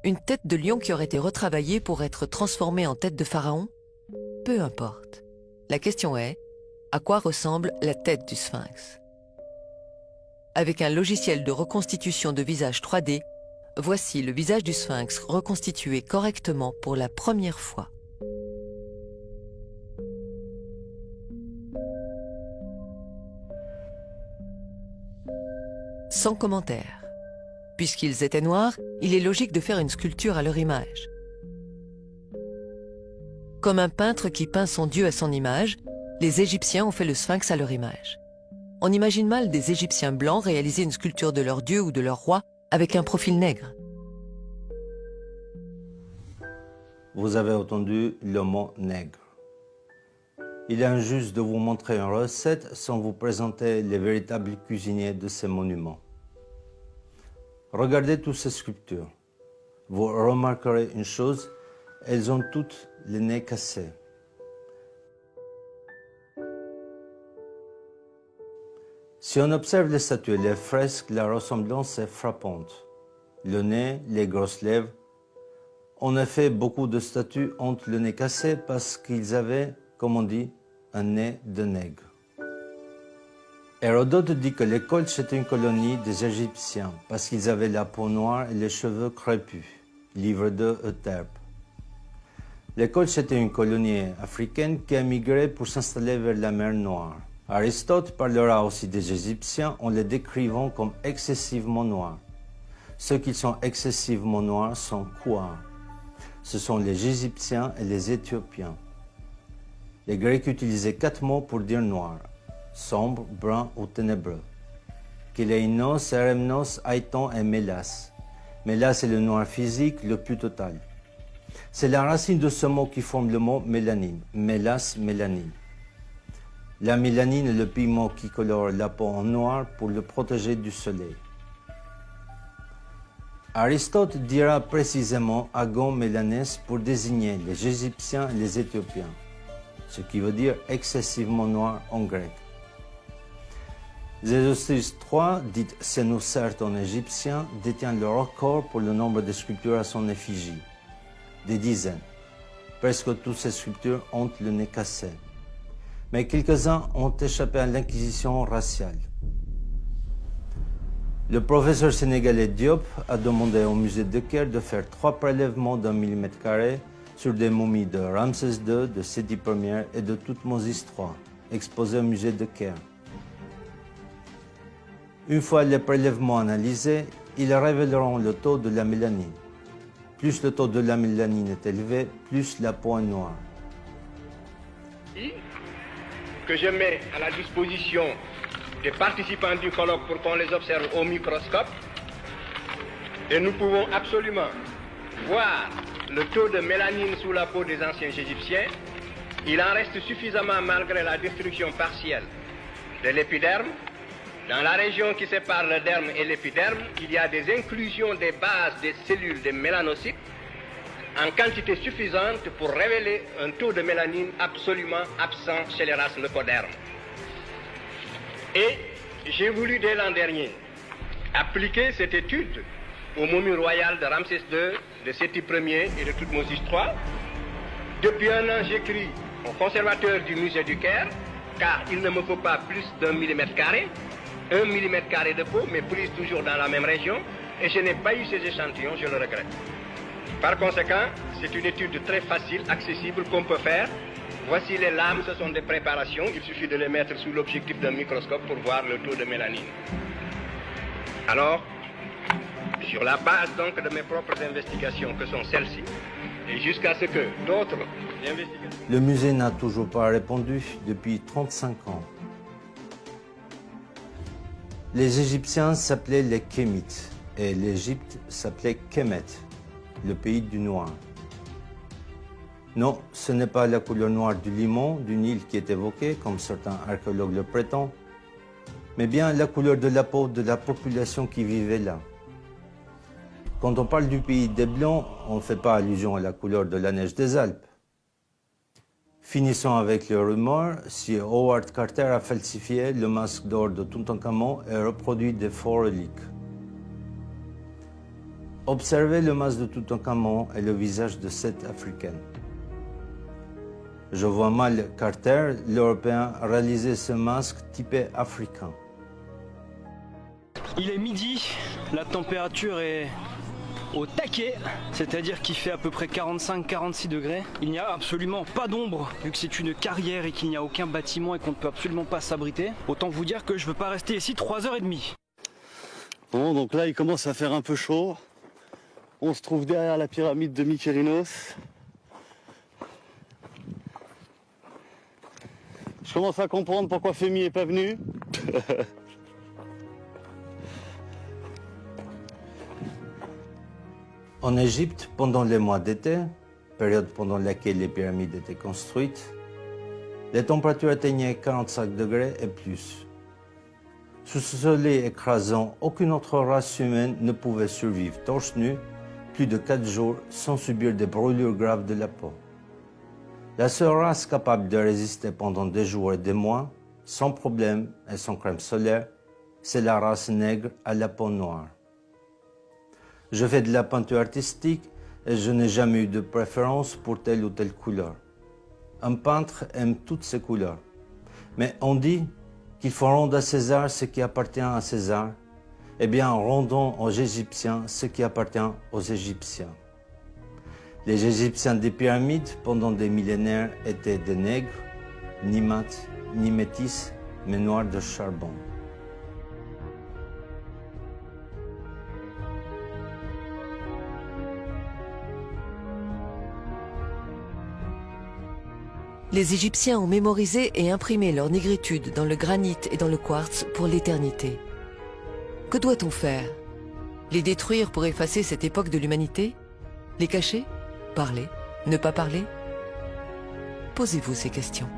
Une tête de lion qui aurait été retravaillée pour être transformée en tête de pharaon? Peu importe. La question est, à quoi ressemble la tête du sphinx? Avec un logiciel de reconstitution de visage 3D, voici le visage du sphinx reconstitué correctement pour la première fois. Sans commentaire. Puisqu'ils étaient noirs, il est logique de faire une sculpture à leur image. Comme un peintre qui peint son dieu à son image, les Égyptiens ont fait le sphinx à leur image. On imagine mal des Égyptiens blancs réaliser une sculpture de leur dieu ou de leur roi avec un profil nègre. Vous avez entendu le mot nègre. Il est injuste de vous montrer une recette sans vous présenter les véritables cuisiniers de ces monuments. Regardez toutes ces sculptures. Vous remarquerez une chose, elles ont toutes les nez cassés. Si on observe les statues et les fresques, la ressemblance est frappante. Le nez, les grosses lèvres. En effet, beaucoup de statues ont le nez cassé parce qu'ils avaient, comme on dit, un nez de nègre. Hérodote dit que les Colches étaient une colonie des Égyptiens parce qu'ils avaient la peau noire et les cheveux crépus. Livre 2 Euterpe. Les Colches étaient une colonie africaine qui a migré pour s'installer vers la mer Noire. Aristote parlera aussi des Égyptiens en les décrivant comme excessivement noirs. Ceux qui sont excessivement noirs sont quoi? Ce sont les Égyptiens et les Éthiopiens. Les Grecs utilisaient 4 mots pour dire noir: sombre, brun ou ténébreux. Kéleinos, Eremnos, Aiton et Mélas. Mélas est le noir physique le plus total. C'est la racine de ce mot qui forme le mot mélanine. Mélas, mélanine. La mélanine est le pigment qui colore la peau en noir pour le protéger du soleil. Aristote dira précisément agon mélanès pour désigner les Égyptiens et les Éthiopiens, ce qui veut dire excessivement noir en grec. Zézostrys III, dite Sénocerte en égyptien, détient le record pour le nombre de sculptures à son effigie. Des dizaines. Presque toutes ces sculptures ont le nez cassé. Mais quelques-uns ont échappé à l'inquisition raciale. Le professeur sénégalais Diop a demandé au musée de Caire de faire 3 prélèvements d'1 mm² sur des momies de Ramsès II, de Séti Ier et de Toutmoses III, exposées au musée de Caire. Une fois les prélèvements analysés, ils révéleront le taux de la mélanine. Plus le taux de la mélanine est élevé, plus la peau est noire. Que je mets à la disposition des participants du colloque pour qu'on les observe au microscope. Et nous pouvons absolument voir le taux de mélanine sous la peau des anciens Égyptiens. Il en reste suffisamment malgré la destruction partielle de l'épiderme. Dans la région qui sépare le derme et l'épiderme, il y a des inclusions des bases des cellules des mélanocytes en quantité suffisante pour révéler un taux de mélanine absolument absent chez les races leucodermes. Et j'ai voulu dès l'an dernier appliquer cette étude aux momies royales de Ramsès II, de Séti Ier et de Toutmoses III. Depuis un an, j'écris au conservateur du musée du Caire, car il ne me faut pas plus d'1 mm², 1 mm² de peau, mais prise toujours dans la même région, et je n'ai pas eu ces échantillons, je le regrette. Par conséquent, c'est une étude très facile, accessible, qu'on peut faire. Voici les lames, ce sont des préparations, il suffit de les mettre sous l'objectif d'un microscope pour voir le taux de mélanine. Alors, sur la base donc de mes propres investigations, que sont celles-ci, et jusqu'à ce que d'autres investigations... Le musée n'a toujours pas répondu depuis 35 ans. Les Égyptiens s'appelaient les Kémites et l'Égypte s'appelait Kémet, le pays du noir. Non, ce n'est pas la couleur noire du limon, du Nil qui est évoquée, comme certains archéologues le prétendent, mais bien la couleur de la peau de la population qui vivait là. Quand on parle du pays des Blancs, on ne fait pas allusion à la couleur de la neige des Alpes. Finissons avec le rumeur, si Howard Carter a falsifié le masque d'or de Toutankhamon et reproduit des faux reliques. Observez le masque de Toutankhamon et le visage de cette Africaine. Je vois mal Carter, l'Européen, réaliser ce masque typé africain. Il est midi, la température est au taquet, c'est-à-dire qu'il fait à peu près 45-46 degrés. Il n'y a absolument pas d'ombre, vu que c'est une carrière et qu'il n'y a aucun bâtiment et qu'on ne peut absolument pas s'abriter. Autant vous dire que je ne veux pas rester ici 3h30. Bon, donc là il commence à faire un peu chaud. On se trouve derrière la pyramide de Mykérinos. Je commence à comprendre pourquoi Femi n'est pas venu. En Égypte, pendant les mois d'été, période pendant laquelle les pyramides étaient construites, les températures atteignaient 45 degrés et plus. Sous ce soleil écrasant, aucune autre race humaine ne pouvait survivre torse nu plus de 4 jours sans subir des brûlures graves de la peau. La seule race capable de résister pendant des jours et des mois, sans problème et sans crème solaire, c'est la race nègre à la peau noire. Je fais de la peinture artistique et je n'ai jamais eu de préférence pour telle ou telle couleur. Un peintre aime toutes ces couleurs. Mais on dit qu'il faut rendre à César ce qui appartient à César. Eh bien, rendons aux Égyptiens ce qui appartient aux Égyptiens. Les Égyptiens des pyramides, pendant des millénaires, étaient des nègres, ni mat, ni métis, mais noirs de charbon. Les Égyptiens ont mémorisé et imprimé leur négritude dans le granit et dans le quartz pour l'éternité. Que doit-on faire? Les détruire pour effacer cette époque de l'humanité? Les cacher? Parler? Ne pas parler? Posez-vous ces questions.